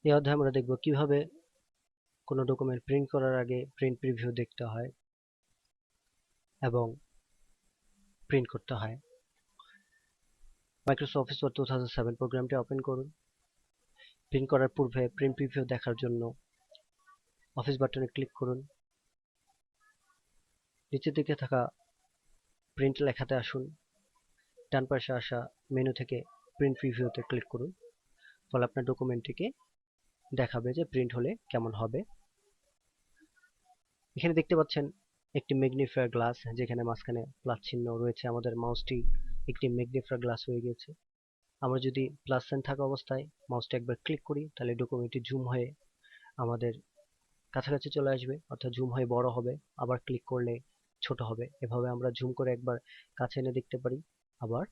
এই অধ্যায়ে আমরা দেখব কিভাবে কোনো ডকুমেন্ট প্রিন্ট করার আগে প্রিন্ট প্রিভিউ দেখতে হয় এবং প্রিন্ট করতে হয়। মাইক্রোসফট অফিস ওয়ার্ড 2007 প্রোগ্রামটি ওপেন করুন। প্রিন্ট করার পূর্বে প্রিন্ট প্রিভিউ দেখার জন্য অফিস বাটনে ক্লিক করুন। নিচের দিকে থাকা প্রিন্ট লেখাতে আসুন। ডান পাশে আসা মেনু থেকে প্রিন্ট প্রিভিউতে ক্লিক করুন। ফলে আপনার ডকুমেন্টটিকে দেখাবে যে প্রিন্ট হলে কেমন হবে। এখানে দেখতে পাচ্ছেন একটি ম্যাগনিফায়ার গ্লাস, যেখানে মাঝখানে প্লাস চিহ্ন রয়েছে। আমাদের মাউসটি একটি ম্যাগনিফায়ার গ্লাস হয়ে গেছে। আমরা যদি প্লাস সাইন থাকা অবস্থায় মাউসটা একবার ক্লিক করি, তাহলে ডকুমেন্টটি জুম হয়ে আমাদের কাছাকাছি চলে আসবে, অর্থাৎ জুম হয়ে বড় হবে। আবার ক্লিক করলে ছোট হবে। এভাবে আমরা জুম করে একবার কাছে এনে দেখতে পারি, আবার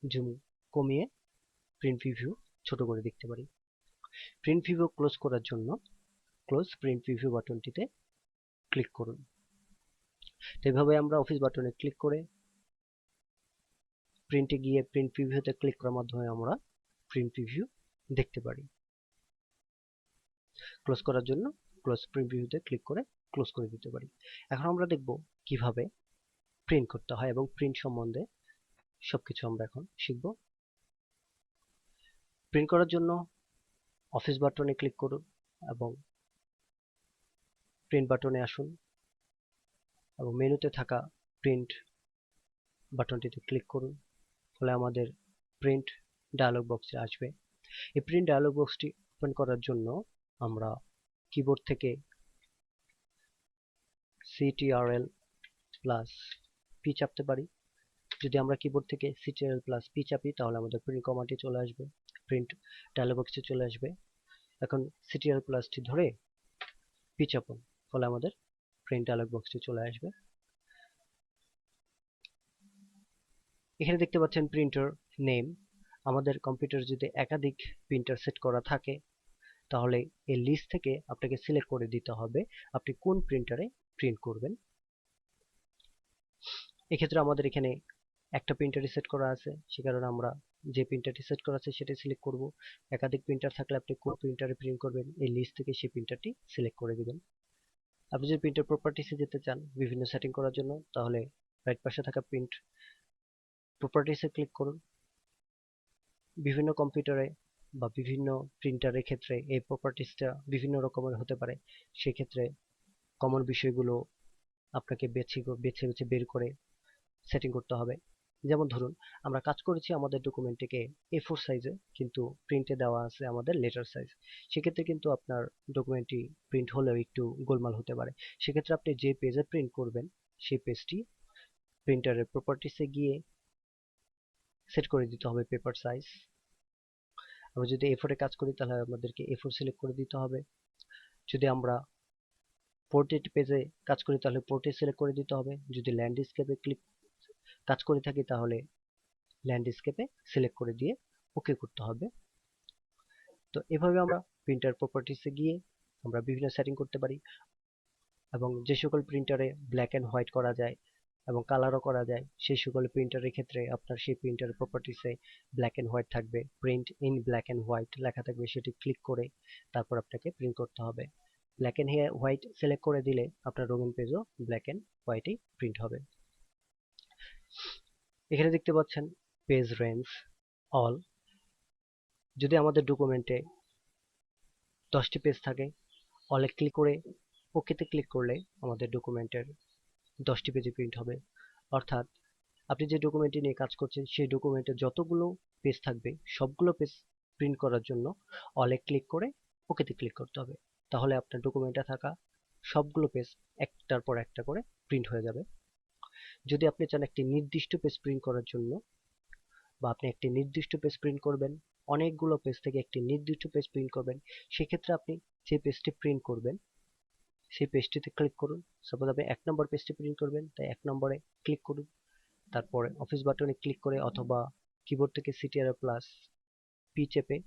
জুম কমিয়ে প্রিন্ট প্রিভিউ ছোট করে দেখতে পারি। প্রিন্ট প্রিভিউ ক্লোজ করার জন্য ক্লোজ প্রিন্ট প্রিভিউ বাটনটিতে ক্লিক করুন। তো এভাবে আমরা অফিস বাটনে ক্লিক করে প্রিন্টে গিয়ে প্রিন্ট প্রিভিউতে ক্লিক করার মাধ্যমে আমরা প্রিন্ট প্রিভিউ দেখতে পারি। ক্লোজ করার জন্য ক্লোজ প্রিন্ট প্রিভিউতে ক্লিক করে ক্লোজ করে দিতে পারি। এখন আমরা দেখব কিভাবে প্রিন্ট করতে হয় এবং প্রিন্ট সম্বন্ধে সবকিছু আমরা এখন শিখব। প্রিন্ট করার জন্য অফিস বাটনে ক্লিক করুন এবং প্রিন্ট বাটনে আসুন এবং মেনুতে থাকা প্রিন্ট বাটনটিতে ক্লিক করুন। ফলে আমাদের প্রিন্ট ডায়লগ বক্সে আসবে। এই প্রিন্ট ডায়লগ বক্সটি ওপেন করার জন্য আমরা কিবোর্ড থেকে CTRL+P চাপতে পারি। যদি আমরা কিবোর্ড থেকে CTRL+P চাপি, তাহলে আমাদের প্রিন্ট কমান্ডটি চলে আসবে, প্রিন্ট ডায়লগ বক্সে চলে আসবে। এখন CTRL+টি ধরে P চাপুন, ফলে আমাদের প্রিন্ট ডায়লগ বক্সটি চলে আসবে। এখানে দেখতে পাচ্ছেন প্রিন্টার নেম। আমাদের কম্পিউটারে যদি একাধিক প্রিন্টার সেট করা থাকে, তাহলে এই লিস্ট থেকে আপনাকে সিলেক্ট করে দিতে হবে আপনি কোন প্রিন্টারে প্রিন্ট করবেন। এক্ষেত্রে আমাদের এখানে একটা প্রিন্টারই সেট করা আছে, সে কারণে আমরা যে প্রিন্টারটি সেট করা আছে সেটাই সিলেক্ট করব। একাধিক প্রিন্টার থাকলে আপনি কোন প্রিন্টারে প্রিন্ট করবেন, এই লিস্ট থেকে সেই প্রিন্টারটি সিলেক্ট করে দিবেন। আপনি যদি প্রিন্টার প্রপার্টিসে যেতে চান বিভিন্ন সেটিং করার জন্য, তাহলে রাইট পাশে থাকা প্রিন্ট প্রপার্টিসে ক্লিক করুন। বিভিন্ন কম্পিউটারে বা বিভিন্ন প্রিন্টারের ক্ষেত্রে এই প্রপার্টিসটা বিভিন্ন রকমের হতে পারে। সেক্ষেত্রে কমন বিষয়গুলো আপনাকে বেছে বেছে বের করে সেটিং করতে হবে। যেমন ধরুন, আমরা কাজ করেছি আমাদের ডকুমেন্টটিকে A4 সাইজে, কিন্তু প্রিন্টে দেওয়া আছে আমাদের লেটার সাইজ। সেক্ষেত্রে কিন্তু আপনার ডকুমেন্টটি প্রিন্ট হলেও একটু গোলমাল হতে পারে। সেক্ষেত্রে আপনি যে পেজে প্রিন্ট করবেন সেই পেজটি প্রিন্টারের প্রপার্টিসে গিয়ে সেট করে দিতে হবে পেপার সাইজ। আমরা যদি A4 এ কাজ করি, তাহলে আমাদেরকে A4 সিলেক্ট করে দিতে হবে। যদি আমরা পোর্ট্রেট পেজে কাজ করি, তাহলে পোর্ট্রেট সিলেক্ট করে দিতে হবে। যদি ল্যান্ডস্কেপে কাজ করে থাকি, তাহলে ল্যান্ডস্কেপে সিলেক্ট করে দিয়ে ওকে করতে হবে। তো এভাবে আমরা প্রিন্টার প্রপার্টিসে গিয়ে আমরা বিভিন্ন সেটিং করতে পারি, এবং যে সকল প্রিন্টারে ব্ল্যাক এন্ড হোয়াইট করা যায় এবং কালারও করা যায়, সেই সকল প্রিন্টারের ক্ষেত্রে আপনার সেই প্রিন্টার প্রপার্টিসে ব্ল্যাক এন্ড হোয়াইট থাকবে, print in black and white লেখা থাকবে। সেটি ক্লিক করে তারপর আপনাকে প্রিন্ট করতে হবে। ব্ল্যাক এন্ড হোয়াইট সিলেক্ট করে দিলে আপনার রঙিন পেজও ব্ল্যাক এন্ড হোয়াইটই প্রিন্ট হবে। এখানে দেখতে পাচ্ছেন পেজ রেঞ্জ অল। যদি আমাদের ডকুমেন্টে 10টি পেজ থাকে, অলে ক্লিক করে ওকেতে ক্লিক করলে আমাদের ডকুমেন্টের 10টি পেজে প্রিন্ট হবে। অর্থাৎ আপনি যে ডকুমেন্টটি নিয়ে কাজ করছেন সেই ডকুমেন্টে যতগুলো পেজ থাকবে সবগুলো পেজ প্রিন্ট করার জন্য অলে ক্লিক করে ওকেতে ক্লিক করতে হবে। তাহলে আপনার ডকুমেন্টে থাকা সবগুলো পেজ একটার পর একটা করে প্রিন্ট হয়ে যাবে। যদি আপনি চান একটি নির্দিষ্ট পেজ প্রিন্ট করার জন্য, বা আপনি একটি নির্দিষ্ট পেজ প্রিন্ট করবেন, অনেকগুলো পেজ থেকে একটি নির্দিষ্ট পেজ প্রিন্ট করবেন, সেক্ষেত্রে আপনি যে পেজটি প্রিন্ট করবেন সেই পেজটিতে ক্লিক করুন। সাপোজ আপনি 1 নম্বর পেজটি প্রিন্ট করবেন, তাই 1 নম্বরে ক্লিক করুন। তারপরে অফিস বাটনে ক্লিক করে অথবা কিবোর্ড থেকে CTRL+P চেপে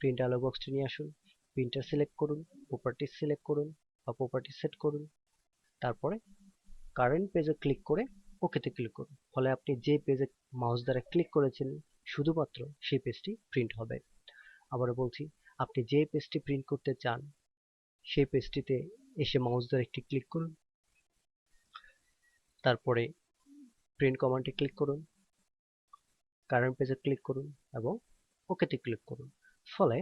প্রিন্ট ডায়লগ বক্সটি নিয়ে আসুন। প্রিন্টার সিলেক্ট করুন, প্রপার্টিজ সিলেক্ট করুন বা প্রপার্টিজ সেট করুন। তারপরে কারেন্ট পেজে ক্লিক করে ওকেতে ক্লিক করুন। ফলে আপনি যে পেজে মাউস দ্বারা ক্লিক করেছেন শুধুমাত্র সেই পেজটি প্রিন্ট হবে। আবারও বলছি, আপনি যে পেজটি প্রিন্ট করতে চান সেই পেজটিতে এসে মাউস দ্বারা একটি ক্লিক করুন, তারপরে প্রিন্ট কমান্ডে ক্লিক করুন, কারেন্ট পেজে ক্লিক করুন এবং ওকেতে ক্লিক করুন। ফলে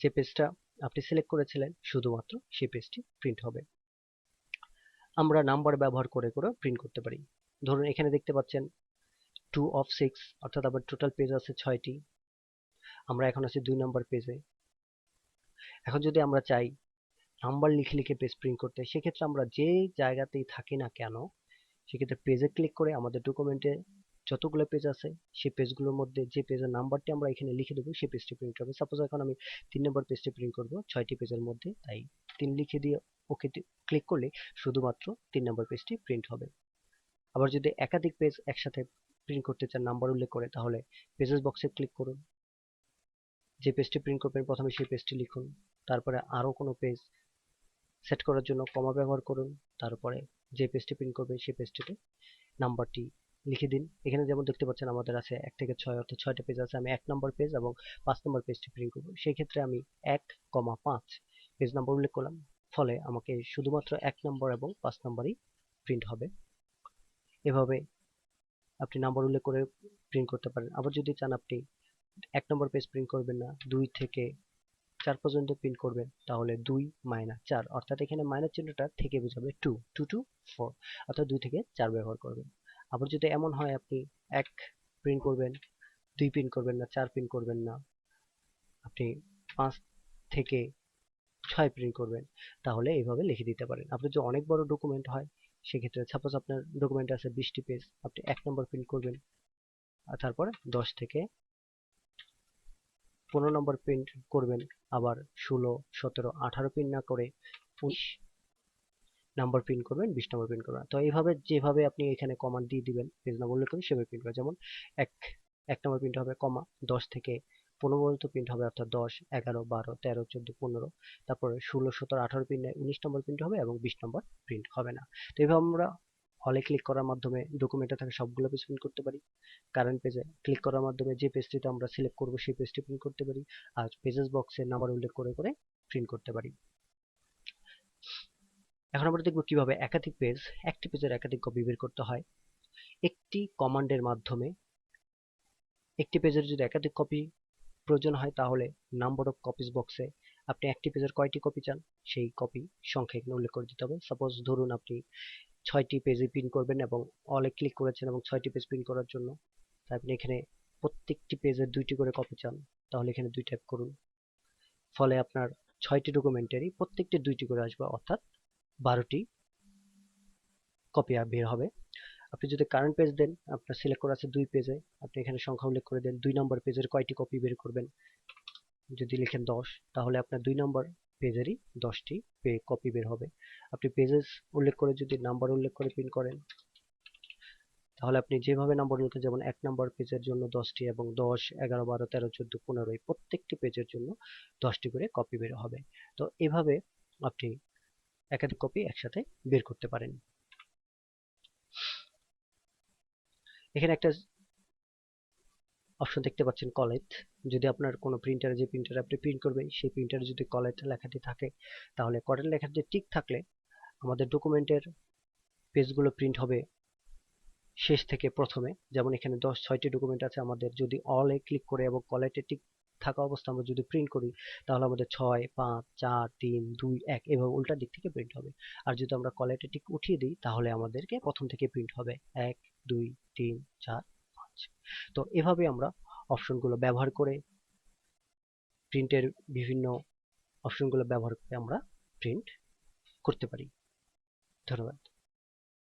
যে পেজটা আপনি সিলেক্ট করেছিলেন শুধুমাত্র সেই পেজটি প্রিন্ট হবে। আমরা নাম্বার ব্যবহার করে করে প্রিন্ট করতে পারি। ধরুন এখানে দেখতে পাচ্ছেন 2 of 6, অর্থাৎ আমার টোটাল পেজ আছে 6টি। আমরা এখন আছি 2 নম্বর পেজে। এখন যদি আমরা চাই নাম্বার লিখে লিখে পেজ প্রিন্ট করতে, সেক্ষেত্রে আমরা যে জায়গাতেই থাকি না কেন সেক্ষেত্রে পেজে ক্লিক করে আমাদের ডকুমেন্টে যতগুলো পেজ আছে সেই পেজগুলোর মধ্যে যে পেজের নাম্বারটি আমরা এখানে লিখে দেবো সেই পেজটি প্রিন্ট হবে। সাপোজ এখন আমি 3 নম্বর পেজটি প্রিন্ট করব 6টি পেজের মধ্যে, তাই 3 লিখে দিয়ে ওকে ক্লিক করলে শুধুমাত্র 3 নম্বর পেজটি প্রিন্ট হবে। আবার যদি একাধিক পেজ একসাথে প্রিন্ট করতে চান নাম্বার উল্লেখ করে, তাহলে পেজেস বক্সে ক্লিক করুন, যে পেজটি প্রিন্ট করবেন প্রথমে সেই পেজটি লিখুন, তারপরে আরো কোনো পেজ সেট করার জন্য কমা ব্যবহার করুন, তারপরে যে পেজটি প্রিন্ট করবেন সেই পেজটিতে নাম্বারটি লিখে দিন। এখানে যেমন দেখতে পাচ্ছেন আমাদের আছে 1 থেকে 6, অর্থাৎ 6টা পেজ আছে। আমি 1 নম্বর পেজ এবং 5 নম্বর পেজটি প্রিন্ট করব, সেই ক্ষেত্রে আমি 1,5 পেজ নাম্বার উল্লেখ করলাম, ফলে আমাকে শুধুমাত্র 1 নম্বর এবং 5 নম্বরই প্রিন্ট হবে। এভাবে আপনি নাম্বার উল্লেখ করে প্রিন্ট করতে পারেন। আবার যদি চান আপনি 1 নম্বর পেজ প্রিন্ট করবেন না, 2 থেকে 4 পর্যন্ত প্রিন্ট করবেন, তাহলে 2 - 4, অর্থাৎ এখানে মাইনাস চিহ্নটা থেকে বোঝাবে 2 2 to 4, অর্থাৎ 2 থেকে 4 ব্যবহার করবেন। আবার যদি এমন হয় আপনি 1 প্রিন্ট করবেন, 2 প্রিন্ট করবেন না, 4 প্রিন্ট করবেন না, আপনি 5 থেকে 6 প্রিন্ট করবেন, তাহলে এইভাবে লিখে দিতে পারেন। আপনার যদি অনেক বড় ডকুমেন্ট হয় সেক্ষেত্রে সাপোজ আপনার ডকুমেন্ট আছে 20টি পেজ, আপনি 1 নম্বর প্রিন্ট করবেন আর তারপরে 10 থেকে 15 নম্বর প্রিন্ট করবেন, আবার 16, 17, 18 প্রিন্ট না করে 19 নাম্বার প্রিন্ট করবেন, 20 নম্বর প্রিন্ট করবেন। তো এইভাবে যেভাবে আপনি এখানে কমান্ড দিয়ে দিবেন পেজ নাম্বার উল্লেখ করে সেভাবে প্রিন্ট হবে। যেমন এক নম্বর প্রিন্ট হবে কমা 10 থেকে 15 পর্যন্ত প্রিন্ট হবে, অর্থাৎ 10, 11, 12, 13, 14, 15, তারপরে 16, 17, 18 প্রিন্ট 19 নম্বর প্রিন্ট হবে এবং 20 নম্বর প্রিন্ট হবে না। তো এইভাবে আমরা হলে ক্লিক করার মাধ্যমে ডকুমেন্টে থাকা সবগুলো পেজ প্রিন্ট করতে পারি। কারেন্ট পেজে ক্লিক করার মাধ্যমে যে পেজটিতে আমরা সিলেক্ট করব সেই পেজটি প্রিন্ট করতে পারি, আর পেজেস বক্সে নাম্বার উল্লেখ করে করে প্রিন্ট করতে পারি। এখন আমরা দেখব কিভাবে একাধিক পেজ, একটি পেজের একাধিক কপি বের করতে হয়। একটি কমান্ডের মাধ্যমে একটি পেজের যদি একাধিক কপি প্রয়োজন হয়, তাহলে নাম্বার অফ কপিজ বক্সে আপনি একটি পেজের কয়টি কপি চান সেই কপি সংখ্যা এখানে উল্লেখ করে দিতে হবে। সাপোজ ধরুন আপনি 6টি পেজে প্রিন্ট করবেন এবং অলে ক্লিক করেছেন এবং 6টি পেজ প্রিন্ট করার জন্য, তাই আপনি এখানে প্রত্যেকটি পেজের 2টি করে কপি চান, তাহলে এখানে 2 টাইপ করুন। ফলে আপনার 6টি ডকুমেন্টেরই প্রত্যেকটি 2টি করে আসবে, অর্থাৎ 12টি কপি বের হবে। আপনি যদি কারেন্ট পেজ দেন, আপনার সিলেক্ট করা আছে 2 পেজে, আপনি এখানে সংখ্যা উল্লেখ করে দেন 2 নম্বর পেজের কয়টি কপি বের করবেন। যদি লিখেন 10, তাহলে আপনার 2 নম্বর পেজেরই 10টি কপি বের হবে। আপনি পেজেস উল্লেখ করে যদি নাম্বার উল্লেখ করে প্রিন্ট করেন, তাহলে আপনি যেভাবে নাম্বার উল্লেখ, যেমন 1 নম্বর পেজের জন্য 10টি এবং 10, 11, 12, 13, 14, 15 এই প্রত্যেকটি পেজের জন্য 10টি করে কপি বের হবে। তো এভাবে আপনি একাধিক কপি একসাথে বের করতে পারেন। এখানে একটা অপশন দেখতে পাচ্ছেন কলেট। যদি আপনার কোনো প্রিন্টারে, যে প্রিন্টারে আপনি প্রিন্ট করবেন সেই প্রিন্টারে যদি কলেট লেখাটি থাকে, তাহলে কলেট লেখাটি ঠিক থাকলে আমাদের ডকুমেন্টের পেজগুলো প্রিন্ট হবে শেষ থেকে প্রথমে। যেমন এখানে 6টি ডকুমেন্ট আছে, আমাদের যদি অলে ক্লিক করে এবং কলেটে ঠিক থাকা অবস্থা আমরা যদি প্রিন্ট করি, তাহলে আমাদের 6, 5, 4, 3, 2, 1 এভাবে উল্টা দিক থেকে প্রিন্ট হবে। আর যদি আমরা কলেটে ঠিক উঠিয়ে দিই, তাহলে আমাদেরকে প্রথম থেকে প্রিন্ট হবে 1, 2, 3, 4, 5। তো এভাবে আমরা অপশনগুলো ব্যবহার করে, প্রিন্টের বিভিন্ন অপশনগুলো ব্যবহার করে আমরা প্রিন্ট করতে পারি। ধন্যবাদ।